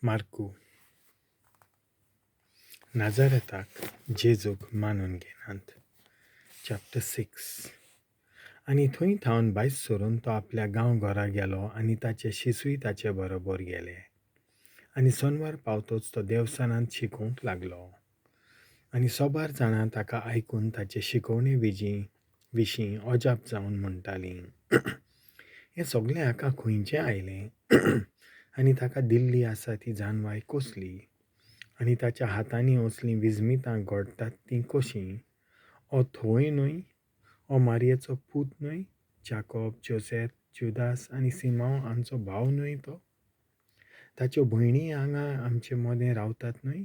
मार्कू नाझारेताक जेजूक मानून घेनात. चॅप्टर 6. आनी थंय थावन भायर सरून तो आपल्या गांवघरा गेलो आनी ताचे शिसूय ताचे बरोबर गेले. आनी सोनवार पावतोच तो देवस्थानांत शिकोवंक लागलो. आनी सोबार जाणां ताका आयकून ताचे शिकवणे विशीं अजाप जावन म्हणटालीं, हें सगळें हाका खंयचें आयलें? आनी ताका दिल्ली आसा ती जानवाय कसली? आनी ताच्या हातांनी असलीं विजमितां घडटात तीं कशीं? थंय न्हय? मारयेचो पूत न्हय? जाकोब, जोसेफ, जुदास आनी सिमांव हांचो भाव न्हय तो? ताच्यो भयणी हांगा आमचे मदें रावतात न्हय?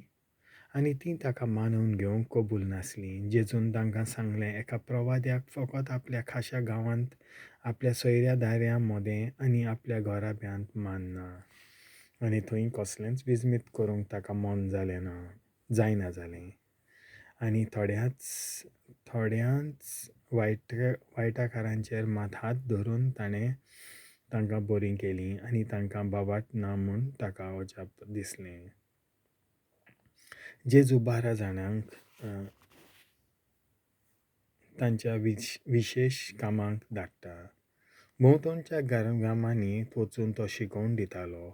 आनी तीं ताका मानून घेवंक कबूल नासलीं. जेजून तांकां सांगलें, एका प्रवाद्याक फकत आपल्या खाशा गांवांत, आपल्या सोयऱ्या मदें आनी आपल्या घोराब्यांत मान ना. आनी थंय कसलेंच विजमीत करूंक ताका मन जायना जालें. आनी थोड्यांच वायटाकारांचेर मात हात धरून ताणें तांकां बरीं केलीं आनी तांकां बाबाट ना म्हूण ताका अजाप दिसलें. जेजू 12 जाणांक तांच्या विशेश कामांक धाडटा. भोंवतणच्या गांवांनी वचून तो शिकोवन दितालो.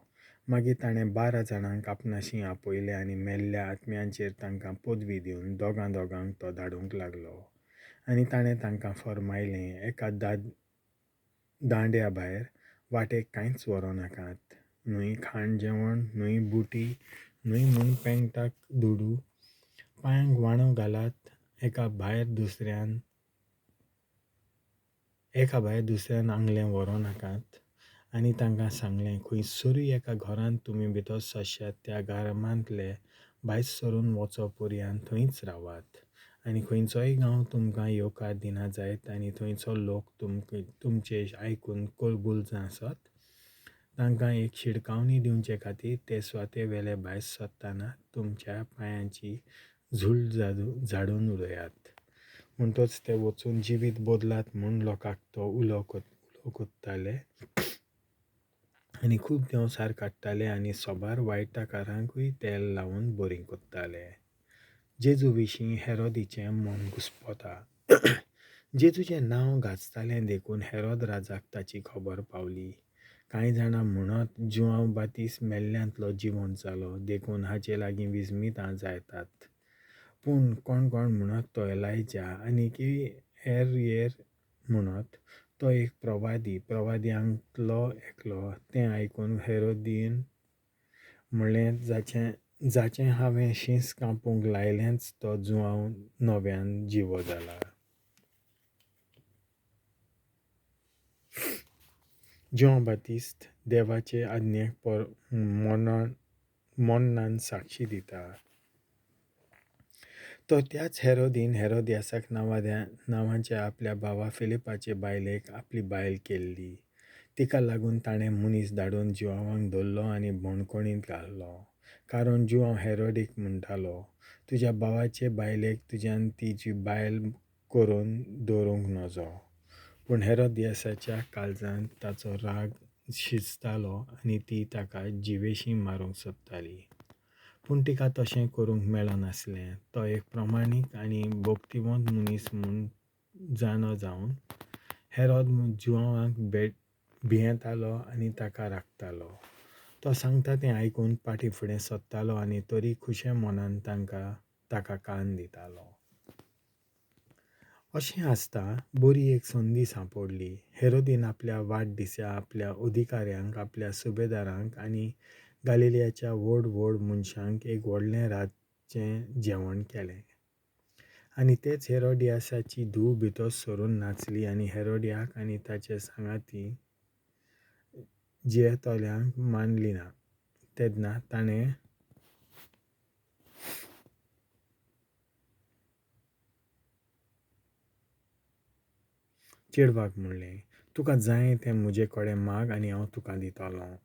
मागीर ताणें 12 जाणांक आपणाशीं आपयले आनी मेल्ल्या आत्म्यांचेर तांकां पदवी दिवन दोगांक तो धाडूंक लागलो. आनी ताणें तांकां फर्मायलें, एका दांड्या भायर वाटेक कांयच व्हरों नाकात. न्हय खाण जेवण, न्हय बुटी, न्हय म्हूण पेंगटाक दुडू, पांयांक वाणो घालात, एका भायर दुसऱ्यान आंगलें व्हरों नाकात. आनी तांकां सांगलें, खंयसरूय एका घरांत तुमी भितर सरशात त्या घरांतले भायर सरून वचो पर्यंत थंयच रावात. आनी खंयचोय गांव तुमकां येवकार दिना जायत आनी थंयचो लोक तुमचे आयकून कबूल नासत, तांकां एक शिडकावणी दिवचे खातीर ते स्वाते वेले भायर सरतना तुमच्या पांयांची झूल झाडून उडयात. म्हणटच ते वचून जिवीत बदलात म्हूण लोकांक तो उलो कोत्ताले आनी खूब देंवसार काडटाले आनी सोबार वायटाकारांकूय तेल लावन बरीं कोत्ताले. जेजू विशीं हेरोदीचें मन घुस्पोता. जेजूचें नांव गाजतालें देखून हेरोद राजाक ताची खबर पावली. कांय जाणां म्हणत जुआंव बातिस्त मेल्ल्यांतलो जिवंत जालो देखून हाचे लागीं विजमितां जातात. पूण कोण म्हणत तो एलायजा आनीक हेर म्हणत तो एक प्रवाद्यांतलो एकलो. तें आयकून हेरोदीन म्हणलें, जाचें हांवें शींस कापूंक लायलेंच तो जुआंव नव्यान जिवो जाला. जुआंव बातिस्त देवाचे आज्ञेक मोन्नान साक्षी दिता. तो त्याच हेरोदीन हेरोदियासाक नांवाच्या आपल्या भावा फिलिपाचे बायलेक आपली बायल केल्ली. तिका लागून ताणें मनीस धाडून जुआंवाक धरलो आनी भोणकुणींत घालो. कारण जुआंव हेरोदीक म्हणटालो, तुज्या भावाचे बायलेक तुज्यान तिची बायल करून दवरूंक नजो. पूण हेरोदियासाच्या काळजांत ताचो राग शिजतालो आनी ती ताका जिवेशीं मारूंक सोदताली. पूण तिका तशें करूंक मेळनासलें. तो एक प्रमाणीक आनी भोक्तिमोत मनीस म्हूण जाणो जावन हेरोद जुआंवाक भियेतालो आनी ताका राखतालो. तो सांगता तें आयकून फाटीं सरतालो आनी तरी खुशे मनान ताका कान दितालो. अशें आसता बरी एक संदी सांपडली. हेरोदीन आपल्या वाडदिसा आपल्या अधिकाऱ्यांक, आपल्या सुबेदारांक आनी गालिलियाच्या व्हड मनशांक एक व्हडलें रातचें जेवण केलें. आनी तेच हेरोदियासाची धूव भितर सरून नाचली आनी हेरोदियाक आनी ताचे सांगाती जियेतल्यांक मानली ना. तेन्ना ताणें चेडवाक म्हणलें, तुका जाय तें म्हजे कडेन माग आनी हांव तुका दितलों.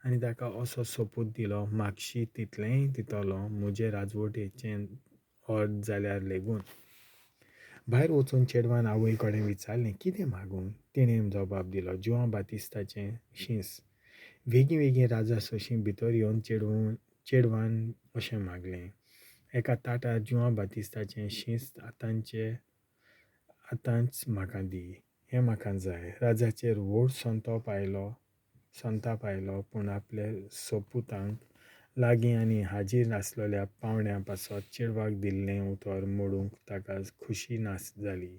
आनी ताका असो सोपूत दिलो, मागशी तितलेंय दितलों म्हजे राजवटीचें अर्द जाल्यार लेगून. भायर वचून चेडवान आवय कडेन विचारलें, कितें मागूं? तिणें जबाब दिलो, जुआंव बातिस्ताचें शींस. वेगळी राजा सोशी भितर येवन चेडवान अशें मागलें, एका ताटार जुवां बातिस्ताचें शीस आतांच म्हाका दी, हें म्हाका जाय. राजाचेर व्हड संताप आयलो, पूण आपल्या सोपुतांक लागीं आनी हाजीर आसलेल्या पावंड्या पासत चेडवाक दिल्लें उतर मोडूंक ताका खुशी नास जाली.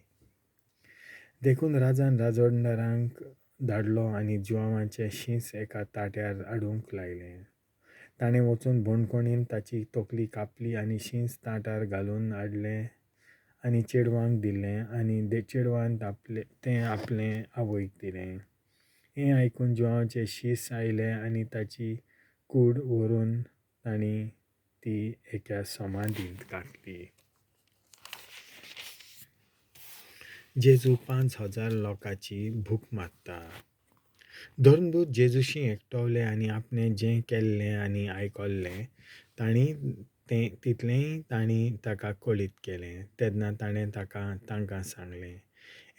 देखून राजान राजवंडारांक धाडलो आनी जुवांचें शीस एका ताट्यार हाडूंक लायलें. ताणें वचून बोंडकोणीन ताची तकली कापली आनी शीस ताटार घालून हाडलें आनी चेडवांक दिलें आनी चेडवान तें आपले आवयक दिलें. हें आयकून जुवांचें शीस आयलें आनी ताची कूड व्हरून तांणी ती एका समाधींत घातली. जेजू 5,000 लोकांची भूक मारता. धर्मदूत जेजूशी एकटवले आनी आपणें जें केल्लें आनी आयकल्लें तितलेंय तांणी ताका कळीत केलें. तेन्ना ताणें तांकां सांगलें,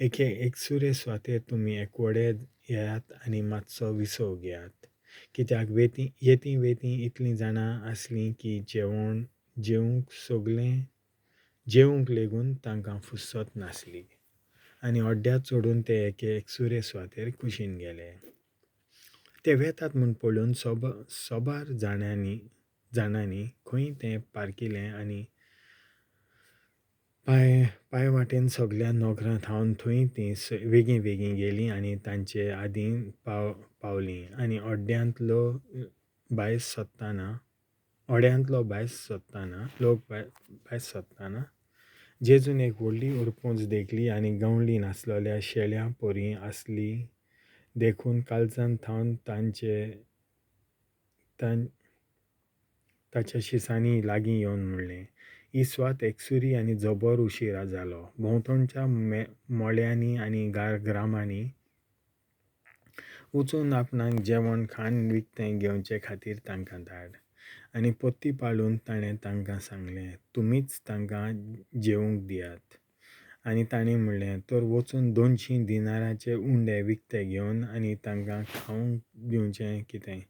एकसुरे सुवातेर तुमी एकवडे येयात आनी मातसो विसव घेयात, कित्याक येतीं वेतीं इतलीं जाणां आसलीं की जेवूंक लेगून तांकां फुरसत नासली. आनी ओड्ड्यार चडून ते एकसुरे सुवातेर कुशीन गेले. ते वेतात म्हूण पळोवन सोबार जाणांनी खंय तें पारकिलें आनी पांयवाटेन सगल्या नोकरां थावन थंय तीं वेगळीं गेलीं आनी तांचे आदीं पावलीं. आनी ओड्यांतलो भायर सोदताना जेजून एक व्हडली उरपूंच देखली आनी गवंडी नासलेल्या शेळ्या पोरीं आसली देखून काळजान थावन ताच्या शिसांनी लागीं येवन म्हणलें, ही स्वात एकसुरी आनी जबर उशिरा जालो. भोंवतणच्या मोळ्यांनी आनी ग्रामांनी वचून आपणाक जेवण खाण विकतें घेवचे खातीर तांकां धाड. आनी पोत्ती पाळून ताणें तांकां सांगलें, तुमीच तांकां जेवूंक दियात. आनी तांणी म्हणलें, तर वचून 200 दिनाराचे उंडे विकते घेवन आनी तांकां खावंक दिवचें कितें.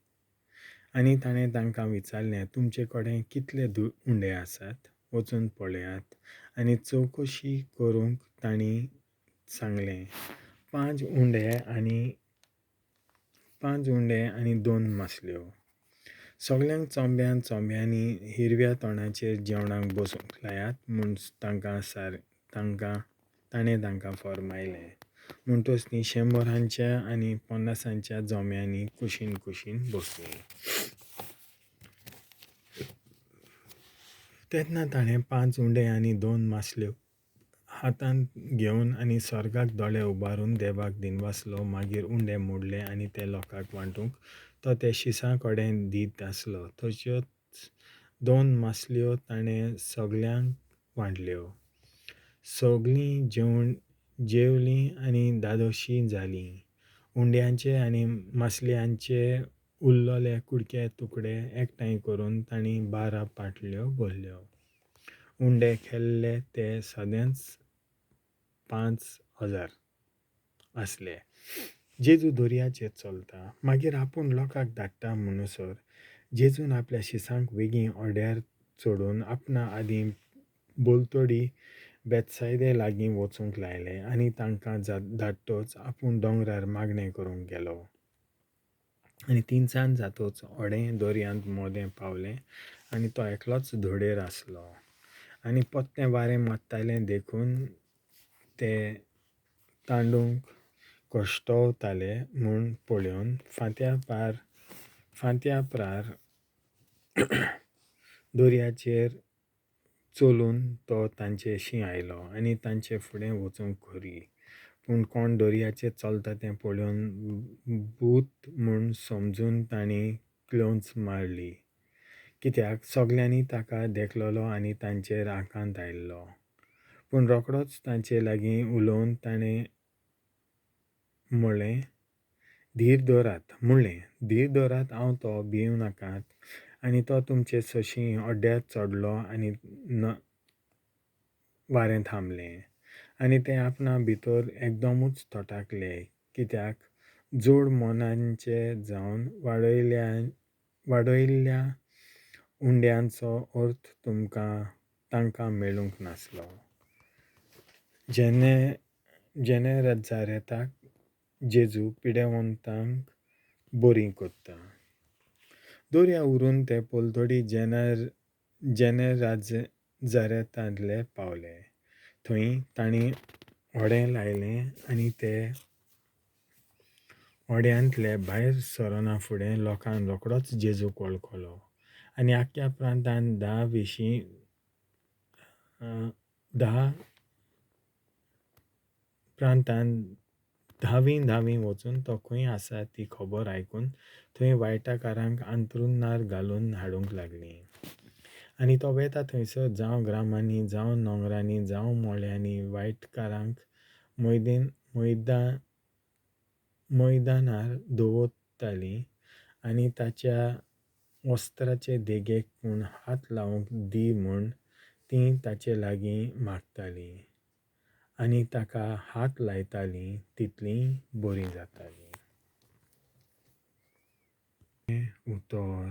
आनी ताणें तांकां विचारलें, तुमचे कडेन कितले उंडे आसात, वचून पळयात. आनी चवकशी करूंक तांणी सांगलें, 5 उंडे आनी 2 मासल्यो. सगल्यांक चोंब्यांनी हिरव्या तोंडाचेर जेवणाक बसूंक लायात म्हूण ताणें तांकां फर्मायलें. म्हणटच तीं 100 आनी 50 जोंब्यांनी कुशीन बसलीं. तेन्ना ताणें 5 उंडे आनी 2 मासल्यो हातांत घेवन आनी स्वर्गाक दोळे उबारून देवाक दिनवासलो. मागीर उंडे मोडले आनी ते लोकांक वांटूंक तो ते शिसां कडेन दीत आसलो. तश्योच 2 मासल्यो ताणें सगल्यांक वांटल्यो. सगळीं जेवलीं आनी धादोशीं जालीं. उंड्यांचे आनी मासल्यांचे उरलोले कुडके तुकडे एकठांय करून तांणी 12 पाटल्यो भरल्यो. उंडे केल्ले ते सदांच 5,000 आसले. जेजू दर्याचेर चलता. मागीर आपूण लोकांक धाडटा म्हणसर जेजून आपल्या शिसांक वेगळीं ओड्यार चडून आपणा आदीं बोलतडी बेतसायदे लागीं वचूंक लायलें आनी तांकां धाडटच आपूण दोंगरार मागणें करूंक गेलो. आनी 3 सांज जातच ओडें दर्यांत मोदें पावलें आनी तो एकलोच धडेर आसलो. आनी पोत्तें वारें मारतालें देखून ते तांडूंक कश्टवताले म्हूण पळोवन फांत्या पार दर्याचेर चलून तो तांचेशी आयलो आनी तांचे फुडें वचूंक खोरी. पूण कोण दर्याचेर चलता तें पळोवन भूत म्हूण समजून तांणी क्लोंच मारली, कित्याक सगल्यांनी ताका देखलोलो आनी तांचेर आकांत आयिल्लो. पूण रोखडोच तांचे लागीं उलोवन ताणें म्हणलें, धीर धरात, हांव तो, भियेव नाकात. आनी तो तुमचे सोशीं ओड्ड्यार चडलो आनी वारें थांबलें. आनी ते आपणा भितर एकदमूच तोटाकले, कित्याक जोड मोनांचे जावन वाडयल्ल्या उंड्यांचो अर्थ तांकां मेळूंक नासलो. जेने जारेताक जेजू पिडेवंतांक बरी कोत्ता. दोर्या उरून ते पोलतोडी जारेतांतले पावले. थंय तांणी व्हडें लायलें आनी ते व्हड्यांतले भायर सरोना फुडें लोकांक रोकडोच जेजूक वळखलो. आनी आख्ख्या प्रांतांत धांवी वचून तो खंय आसा ती खबर आयकून थंय वायटाकारांक अंथरुणार घालून हाडूंक लागली. आनी तो वेता थंयसर जावं ग्रामांनी जावं नोंगरांनी जावं मोळ्यांनी वायटकारांक मैदानार दवरताली आनी ताच्या वस्त्राचे देगेक कोण हात लावंक दी म्हूण तीं ताचे लागीं मागतालीं आनी ताका हात लायतालीं तितलीं बरीं जातालीं. उतर